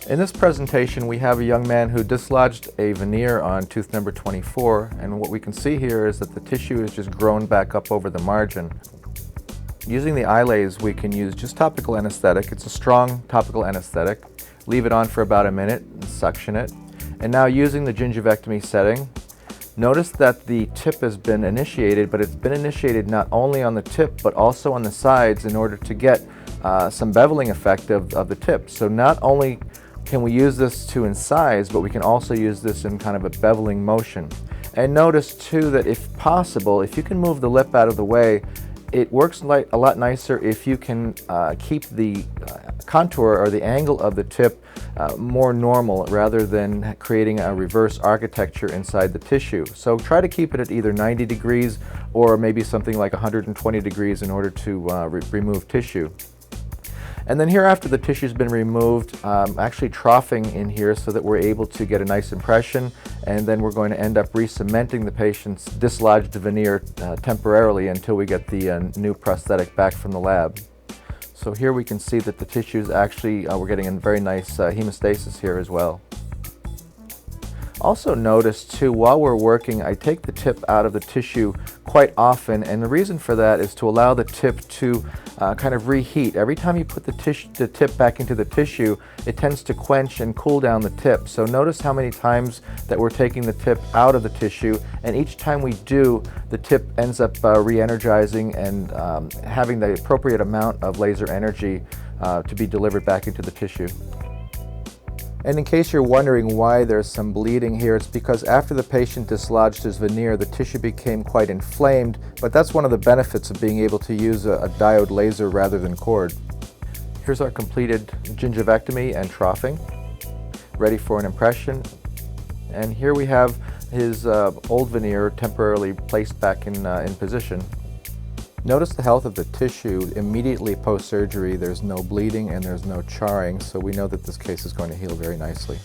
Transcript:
In this presentation, we have a young man who dislodged a veneer on tooth number 24, and what we can see here is that the tissue is just grown back up over the margin. Using the iLase, we can use just topical anesthetic. It's a strong topical anesthetic. Leave it on for about a minute and suction it. And now using the gingivectomy setting, notice that the tip has been initiated, but it's been initiated not only on the tip but also on the sides in order to get some beveling effect of the tip. So not only can we use this to incise, but we can also use this in kind of a beveling motion. And notice too that if possible, if you can move the lip out of the way, it works a lot nicer if you can keep the contour or the angle of the tip more normal rather than creating a reverse architecture inside the tissue. So try to keep it at either 90 degrees or maybe something like 120 degrees in order to remove tissue. And then here, after the tissue's been removed, actually troughing in here so that we're able to get a nice impression, and then we're going to end up re-cementing the patient's dislodged veneer temporarily until we get the new prosthetic back from the lab. So here we can see that the tissues actually, we're getting a very nice hemostasis here as well. Also notice too, while we're working, I take the tip out of the tissue quite often, and the reason for that is to allow the tip to kind of reheat. Every time you put the tip back into the tissue, it tends to quench and cool down the tip. So notice how many times that we're taking the tip out of the tissue, and each time we do, the tip ends up re-energizing and having the appropriate amount of laser energy to be delivered back into the tissue. And in case you're wondering why there's some bleeding here, it's because after the patient dislodged his veneer, the tissue became quite inflamed, but that's one of the benefits of being able to use a diode laser rather than cord. Here's our completed gingivectomy and troughing, ready for an impression. And here we have his old veneer temporarily placed back in position. Notice the health of the tissue immediately post-surgery. There's no bleeding and there's no charring, so we know that this case is going to heal very nicely.